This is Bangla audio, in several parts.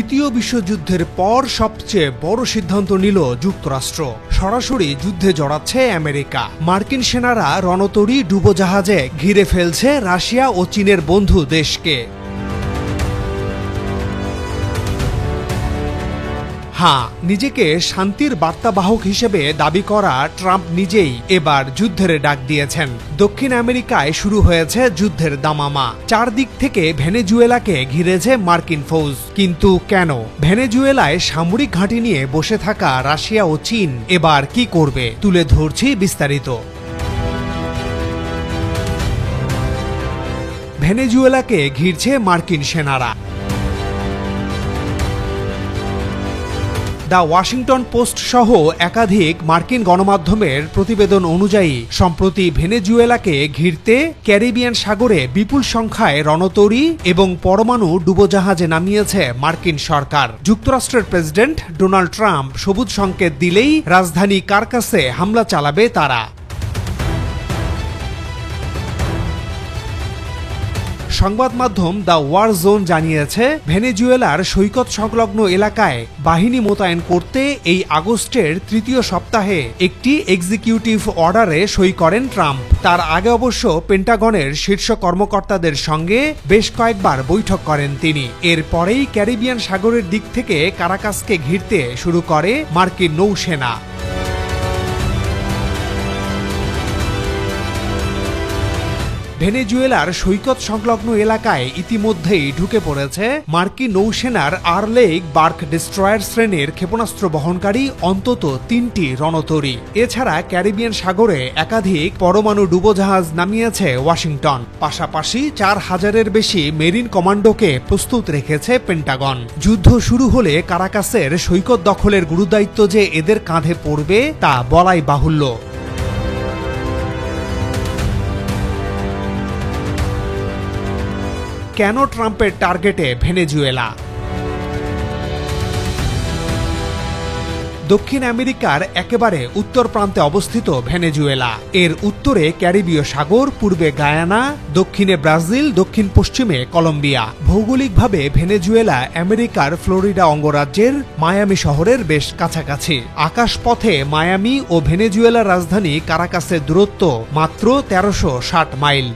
দ্বিতীয় বিশ্বযুদ্ধের পর সবচেয়ে বড় সিদ্ধান্ত নিল যুক্তরাষ্ট্র। সরাসরি যুদ্ধে জড়াচ্ছে আমেরিকা। মার্কিন সেনারা রণতরী ডুবোজাহাজে ঘিরে ফেলছে রাশিয়া ও চীনের বন্ধু দেশকে। হ্যাঁ, নিজেকে শান্তির বার্তাবাহক হিসেবে দাবি করা ট্রাম্প নিজেই এবার যুদ্ধের ডাক দিয়েছেন। দক্ষিণ আমেরিকায় শুরু হয়েছে যুদ্ধের দামামা। চারদিক থেকে ভেনেজুয়েলাকে ঘিরেছে মার্কিন ফৌজ। কিন্তু কেন? ভেনেজুয়েলায় সামরিক ঘাঁটি নিয়ে বসে থাকা রাশিয়া ও চীন এবার কি করবে, তুলে ধরছি বিস্তারিত। ভেনেজুয়েলাকে ঘিরছে মার্কিন সেনারা। দ্য ওয়াশিংটন পোস্ট সহ একাধিক মার্কিন গণমাধ্যমের প্রতিবেদন অনুযায়ী সম্প্রতি ভেনেজুয়েলাকে ঘিরতে ক্যারিবিয়ান সাগরে বিপুল সংখ্যায় রণতরী এবং পরমাণু ডুবোজাহাজে নামিয়েছে মার্কিন সরকার। যুক্তরাষ্ট্রের প্রেসিডেন্ট ডোনাল্ড ট্রাম্প সবুজ সংকেত দিলেই রাজধানী কারকাসে হামলা চালাবে তারা। সংবাদ মাধ্যম দ্য ওয়ার জোন জানিয়েছে, ভেনেজুয়েলার সৈকত সংলগ্ন এলাকায় বাহিনী মোতায়েন করতে এই আগস্টের তৃতীয় সপ্তাহে একটি এক্সিকিউটিভ অর্ডারে সই করেন ট্রাম্প। তার আগে অবশ্য পেন্টাগনের শীর্ষ কর্মকর্তাদের সঙ্গে বেশ কয়েকবার বৈঠক করেন তিনি। এরপরেই ক্যারিবিয়ান সাগরের দিক থেকে কারাকাসকে ঘিরতে শুরু করে মার্কিন নৌসেনা। ভেনেজুয়েলার সৈকত সংলগ্ন এলাকায় ইতিমধ্যেই ঢুকে পড়েছে মার্কিন নৌসেনার আর্লেইক বার্ক ডিস্ট্রয়ার শ্রেণীর ক্ষেপণাস্ত্র বহনকারী অন্তত ৩টি রণতরী। এছাড়া ক্যারিবিয়ান সাগরে একাধিক পরমাণু ডুবোজাহাজ নামিয়েছে ওয়াশিংটন। পাশাপাশি ৪,০০০-এর বেশি মেরিন কমান্ডোকে প্রস্তুত রেখেছে পেন্টাগন। যুদ্ধ শুরু হলে কারাকাসের সৈকত দখলের গুরুদায়িত্ব যে এদের কাঁধে পড়বে তা বলাই বাহুল্য। কেন ট্রাম্পের টার্গেটে ভেনেজুয়েলা? দক্ষিণ আমেরিকার একেবারে উত্তর প্রান্তে অবস্থিত ভেনেজুয়েলা। এর উত্তরে ক্যারিবীয় সাগর, পূর্বে গায়ানা, দক্ষিণে ব্রাজিল, দক্ষিণ পশ্চিমে কলম্বিয়া। ভৌগোলিকভাবে ভেনেজুয়েলা আমেরিকার ফ্লোরিডা অঙ্গরাজ্যের মায়ামি শহরের বেশ কাছাকাছি। আকাশপথে মায়ামি ও ভেনেজুয়েলার রাজধানী কারাকাসের দূরত্ব মাত্র ১৩৬০ মাইল।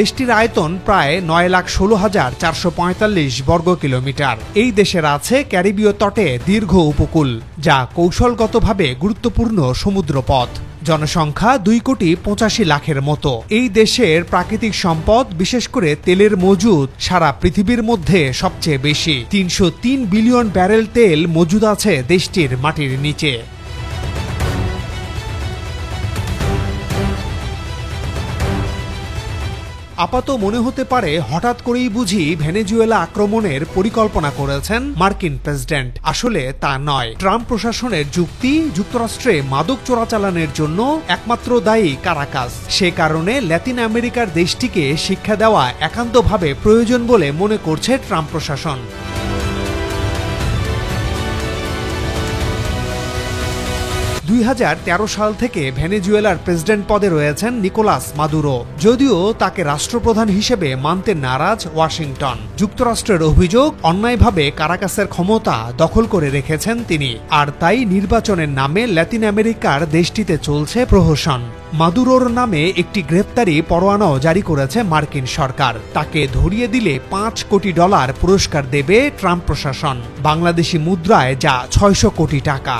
দেশটির আয়তন প্রায় ৯,১৬,৪৪৫ বর্গ কিলোমিটার। এই দেশের আছে ক্যারিবীয় তটে দীর্ঘ উপকূল, যা কৌশলগতভাবে গুরুত্বপূর্ণ সমুদ্রপথ। জনসংখ্যা ২,৮৫,০০,০০০-এর মতো। এই দেশের প্রাকৃতিক সম্পদ, বিশেষ করে তেলের মজুদ সারা পৃথিবীর মধ্যে সবচেয়ে বেশি। ৩০৩ বিলিয়ন ব্যারেল তেল মজুদ আছে দেশটির মাটির নিচে। আপাত মনে হতে পারে হঠাৎ করেই বুঝি ভেনেজুয়েলা আক্রমণের পরিকল্পনা করেছেন মার্কিন প্রেসিডেন্ট। আসলে তা নয়। ট্রাম্প প্রশাসনের যুক্তি, যুক্তরাষ্ট্রে মাদক চোরাচালানের জন্য একমাত্র দায়ী কারাকাস। সে কারণে ল্যাতিন আমেরিকার দেশটিকে শিক্ষা দেওয়া একান্তভাবে প্রয়োজন বলে মনে করছে ট্রাম্প প্রশাসন। ২০১৩ সাল থেকে ভেনেজুয়েলার প্রেসিডেন্ট পদে রয়েছেন নিকোলাস মাদুরো। যদিও তাকে রাষ্ট্রপ্রধান হিসেবে মানতে নারাজ ওয়াশিংটন। যুক্তরাষ্ট্রের অভিযোগ, অন্যায়ভাবে কারাকাসের ক্ষমতা দখল করে রেখেছেন তিনি। আর তাই নির্বাচনের নামে ল্যাতিন আমেরিকার দেশটিতে চলছে প্রহসন। মাদুরোর নামে একটি গ্রেপ্তারি পরোয়ানাও জারি করেছে মার্কিন সরকার। তাকে ধরিয়ে দিলে $৫ কোটি পুরস্কার দেবে ট্রাম্প প্রশাসন, বাংলাদেশি মুদ্রায় যা ৬০০ কোটি টাকা।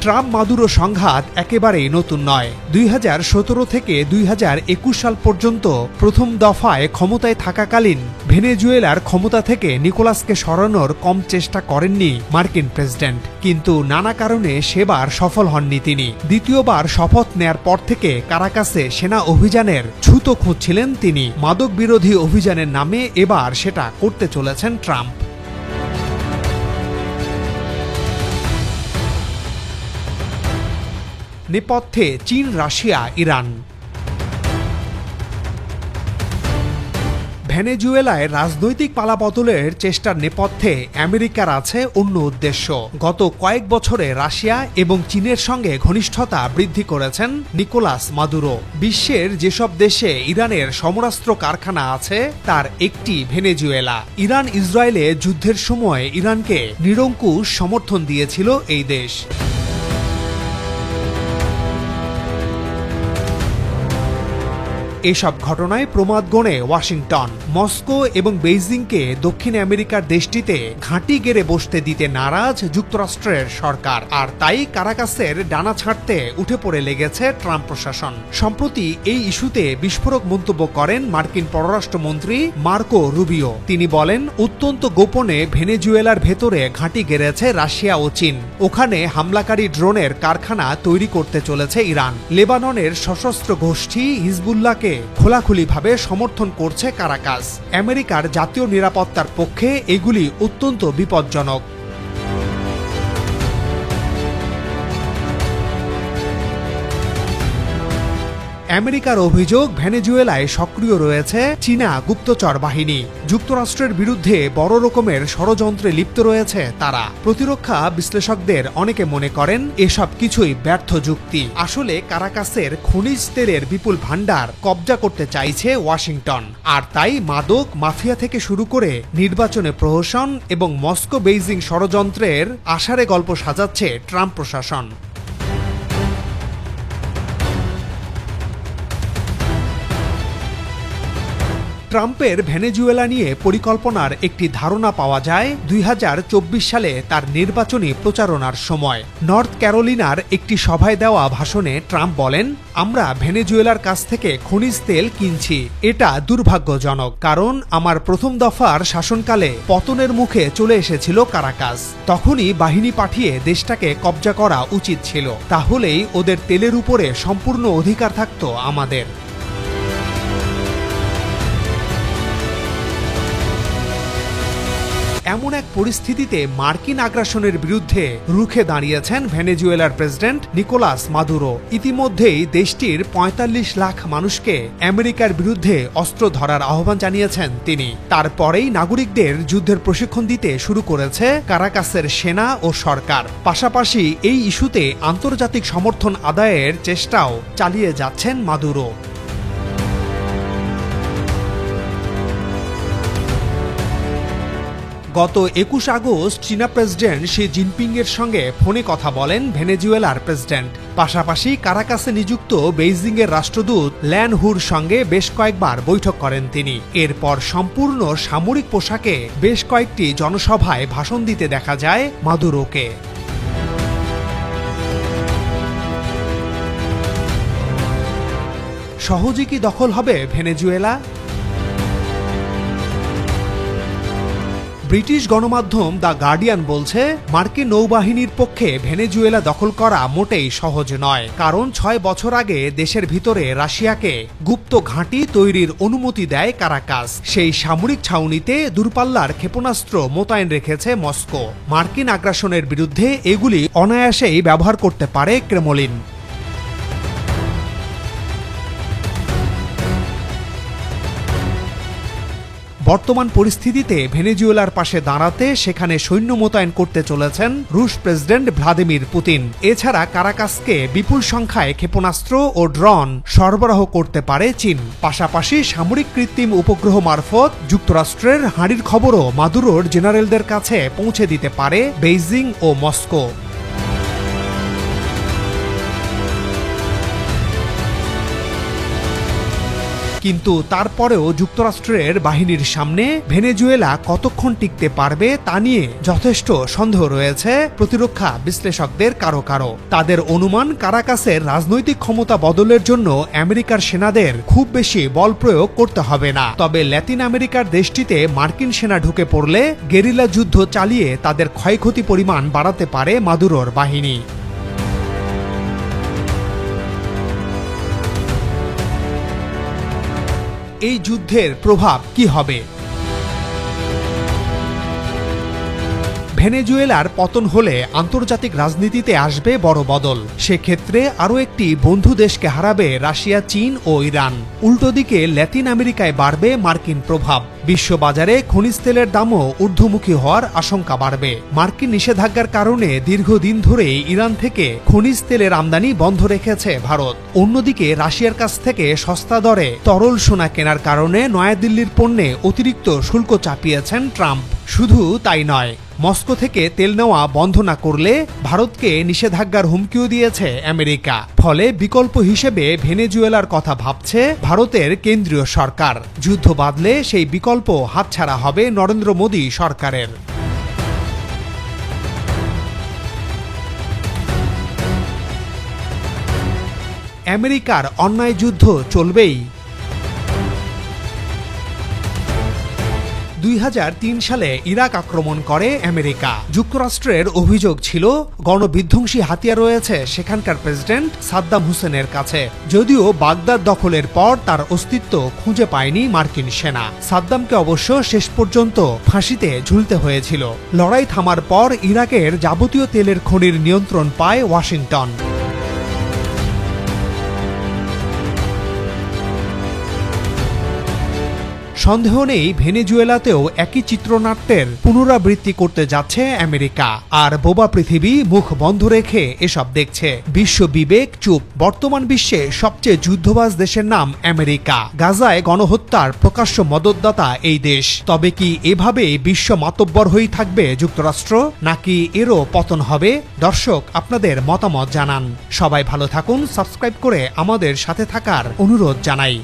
ট্রাম্প মাদুরো সংঘাত একেবারেই নতুন নয়। ২০১৭ থেকে ২০২১ সাল পর্যন্ত প্রথম দফায় ক্ষমতায় থাকাকালীন ভেনেজুয়েলার ক্ষমতা থেকে নিকোলাসকে সরানোর কম চেষ্টা করেননি মার্কিন প্রেসিডেন্ট। কিন্তু নানা কারণে সেবার সফল হননি তিনি। দ্বিতীয়বার শপথ নেয়ার পর থেকে কারাকাসে সেনা অভিযানের ছুতো খুঁজছিলেন তিনি। মাদক বিরোধী অভিযানের নামে এবার সেটা করতে চলেছেন ট্রাম্প। নেপথ্যে চীন, রাশিয়া, ইরান। ভেনেজুয়েলায় রাজনৈতিক পালাবদলের চেষ্টার নেপথ্যে আমেরিকার আছে অন্য উদ্দেশ্য। গত কয়েক বছরে রাশিয়া এবং চীনের সঙ্গে ঘনিষ্ঠতা বৃদ্ধি করেছেন নিকোলাস মাদুরো। বিশ্বের যেসব দেশে ইরানের সমরাস্ত্র কারখানা আছে তার একটি ভেনেজুয়েলা। ইরান ইসরায়েলে যুদ্ধের সময় ইরানকে নিরঙ্কুশ সমর্থন দিয়েছিল এই দেশ। এসব ঘটনায় প্রমাদ গণে ওয়াশিংটন। মস্কো এবং বেইজিংকে দক্ষিণ আমেরিকার দেশটিতে ঘাঁটি গেড়ে বসতে দিতে নারাজ যুক্তরাষ্ট্রের সরকার, আর তাই কারাকাসের ডানা ছাড়তে উঠে পড়ে লেগেছে ট্রাম্প প্রশাসন। সম্প্রতি এই ইস্যুতে বিস্ফোরক মন্তব্য করেন মার্কিন পররাষ্ট্রমন্ত্রী মার্কো রুবিও। তিনি বলেন, অত্যন্ত গোপনে ভেনেজুয়েলার ভেতরে ঘাঁটি গেড়েছে রাশিয়া ও চীন। ওখানে হামলাকারী ড্রোনের কারখানা তৈরি করতে চলেছে ইরান। লেবাননের সশস্ত্র গোষ্ঠী হিজবুল্লাহকে খোলাখুলিভাবে সমর্থন করছে কারাকাস। আমেরিকার জাতীয় নিরাপত্তার পক্ষে এগুলি অত্যন্ত বিপজ্জনক। আমেরিকার অভিযোগ, ভেনেজুয়েলায় সক্রিয় রয়েছে চীনা গুপ্তচর বাহিনী। যুক্তরাষ্ট্রের বিরুদ্ধে বড় রকমের ষড়যন্ত্রে লিপ্ত রয়েছে তারা। প্রতিরক্ষা বিশ্লেষকদের অনেকে মনে করেন এসব কিছুই ব্যর্থ যুক্তি। আসলে কারাকাসের খনিজ তেলের বিপুল ভাণ্ডার কবজা করতে চাইছে ওয়াশিংটন, আর তাই মাদক মাফিয়া থেকে শুরু করে নির্বাচনে প্রহসন এবং মস্কো বেইজিং ষড়যন্ত্রের আষাঢ়ে গল্প সাজাচ্ছে ট্রাম্প প্রশাসন। ট্রাম্পের ভেনেজুয়েলা নিয়ে পরিকল্পনার একটি ধারণা পাওয়া যায় 2024 সালে তার নির্বাচনী প্রচারণার সময়। নর্থ ক্যারোলিনার একটি সভায় দেওয়া ভাষণে ট্রাম্প বলেন, আমরা ভেনেজুয়েলার কাছ থেকে খনিজ তেল কিনছি। এটা দুর্ভাগ্যজনক, কারণ আমার প্রথম দফার শাসনকালে পতনের মুখে চলে এসেছিল কারাকাস। তখনই বাহিনী পাঠিয়ে দেশটাকে কবজা করা উচিত ছিল, তাহলেই ওদের তেলের উপরে সম্পূর্ণ অধিকার থাকত আমাদের। এমন এক পরিস্থিতিতে মার্কিন আগ্রাসনের বিরুদ্ধে রুখে দাঁড়িয়েছেন ভেনেজুয়েলার প্রেসিডেন্ট নিকোলাস মাদুরো। ইতিমধ্যেই দেশটির ৪৫ লাখ মানুষকে আমেরিকার বিরুদ্ধে অস্ত্র ধরার আহ্বান জানিয়েছেন তিনি। তারপরেই নাগরিকদের যুদ্ধের প্রশিক্ষণ দিতে শুরু করেছে কারাকাসের সেনা ও সরকার। পাশাপাশি এই ইস্যুতে আন্তর্জাতিক সমর্থন আদায়ের চেষ্টাও চালিয়ে যাচ্ছেন মাদুরো। গত ২১ আগস্ট চীনা প্রেসিডেন্ট শি জিনপিং এর সঙ্গে ফোনে কথা বলেন ভেনেজুয়েলার প্রেসিডেন্ট। পাশাপাশি কারাকাসে নিযুক্ত বেইজিং এর রাষ্ট্রদূত ল্যান হুর সঙ্গে বেশ কয়েকবার বৈঠক করেন তিনি। এরপর সম্পূর্ণ সামরিক পোশাকে বেশ কয়েকটি জনসভায় ভাষণ দিতে দেখা যায় মাদুরোকে। সহজে কি দখল হবে ভেনেজুয়েলা? ব্রিটিশ গণমাধ্যম দ্য গার্ডিয়ান বলছে, মার্কিন নৌবাহিনীর পক্ষে ভেনেজুয়েলা দখল করা মোটেই সহজ নয়, কারণ ৬ বছর আগে দেশের ভিতরে রাশিয়াকে গুপ্ত ঘাঁটি তৈরির অনুমতি দেয় কারাকাস। সেই সামরিক ছাউনিতে দূরপাল্লার ক্ষেপণাস্ত্র মোতায়েন রেখেছে মস্কো। মার্কিন আগ্রাসনের বিরুদ্ধে এগুলি অনায়াসেই ব্যবহার করতে পারে ক্রেমলিন। বর্তমান পরিস্থিতিতে ভেনেজুয়েলার পাশে দাঁড়াতে সেখানে সৈন্য মোতায়েন করতে চলেছেন রুশ প্রেসিডেন্ট ভ্লাদিমির পুতিন। এছাড়া কারাকাসকে বিপুল সংখ্যায় ক্ষেপণাস্ত্র ও ড্রোন সরবরাহ করতে পারে চীন। পাশাপাশি সামরিক কৃত্রিম উপগ্রহ মারফত যুক্তরাষ্ট্রের হাঁড়ির খবরও মাদুরোর জেনারেলদের কাছে পৌঁছে দিতে পারে বেইজিং ও মস্কো। কিন্তু তারপরেও যুক্তরাষ্ট্রের বাহিনীর সামনে ভেনেজুয়েলা কতক্ষণ টিকতে পারবে তা নিয়ে যথেষ্ট সন্দেহ রয়েছে প্রতিরক্ষা বিশ্লেষকদের কারো কারো। তাদের অনুমান, কারাকাসের রাজনৈতিক ক্ষমতা বদলের জন্য আমেরিকার সেনাদের খুব বেশি বল প্রয়োগ করতে হবে না। তবে ল্যাতিন আমেরিকার দেশটিতে মার্কিন সেনা ঢুকে পড়লে গেরিলা যুদ্ধ চালিয়ে তাদের ক্ষয়ক্ষতি পরিমাণ বাড়াতে পারে মাদুরোর বাহিনী। এই যুদ্ধের প্রভাব কি হবে? ভেনেজুয়েলার পতন হলে আন্তর্জাতিক রাজনীতিতে আসবে বড় বদল। সেক্ষেত্রে আরও একটি বন্ধু দেশকে হারাবে রাশিয়া, চীন ও ইরান। উল্টো দিকে ল্যাটিন আমেরিকায় বাড়বে মার্কিন প্রভাব। বিশ্ববাজারে খনিজ তেলের দামও ঊর্ধ্বমুখী হওয়ার আশঙ্কা বাড়বে। মার্কিন নিষেধাজ্ঞার কারণে দীর্ঘদিন ধরেই ইরান থেকে খনিজ তেলের আমদানি বন্ধ রেখেছে ভারত। অন্যদিকে রাশিয়ার কাছ থেকে সস্তা দরে তরল সোনা কেনার কারণে নয়াদিল্লির পণ্যে অতিরিক্ত শুল্ক চাপিয়েছেন ট্রাম্প। শুধু তাই নয়, মস্কো থেকে তেল নেওয়া বন্ধ না করলে ভারতকে নিষেধাজ্ঞার হুমকিও দিয়েছে আমেরিকা। ফলে বিকল্প হিসেবে ভেনেজুয়েলার কথা ভাবছে ভারতের কেন্দ্রীয় সরকার। যুদ্ধ বাধলে সেই বিকল্প হাতছাড়া হবে নরেন্দ্র মোদী সরকারের। আমেরিকার অন্যায় যুদ্ধ চলবেই। 2003 সালে ইরাক আক্রমণ করে আমেরিকা। যুক্তরাষ্ট্রের অভিযোগ ছিল গণবিধ্বংসী হাতিয়ার রয়েছে সেখানকার প্রেসিডেন্ট সাদ্দাম হোসেনের কাছে। যদিও বাগদাদ দখলের পর তার অস্তিত্ব খুঁজে পায়নি মার্কিন সেনা। সাদ্দামকে অবশ্য শেষ পর্যন্ত ফাঁসিতে ঝুলতে হয়েছিল। লড়াই থামার পর ইরাকের যাবতীয় তেলের খনির নিয়ন্ত্রণ পায় ওয়াশিংটন। সন্দেহ নেই ভেনেজুয়েলাতেও একই চিত্রনাট্যের পুনরাবৃত্তি করতে যাচ্ছে আমেরিকা। আর বোবা পৃথিবী মুখ বন্ধ রেখে এসব দেখছে। বিশ্ব বিবেক চুপ। বর্তমান বিশ্বে সবচেয়ে যুদ্ধবাজ দেশের নাম আমেরিকা। গাজায় গণহত্যার প্রকাশ্য মদতদাতা এই দেশ। তবে কি এভাবে বিশ্ব মাতব্বর হয়েই থাকবে যুক্তরাষ্ট্র, নাকি এরও পতন হবে? দর্শক, আপনাদের মতামত জানান। সবাই ভালো থাকুন। সাবস্ক্রাইব করে আমাদের সাথে থাকার অনুরোধ জানাই।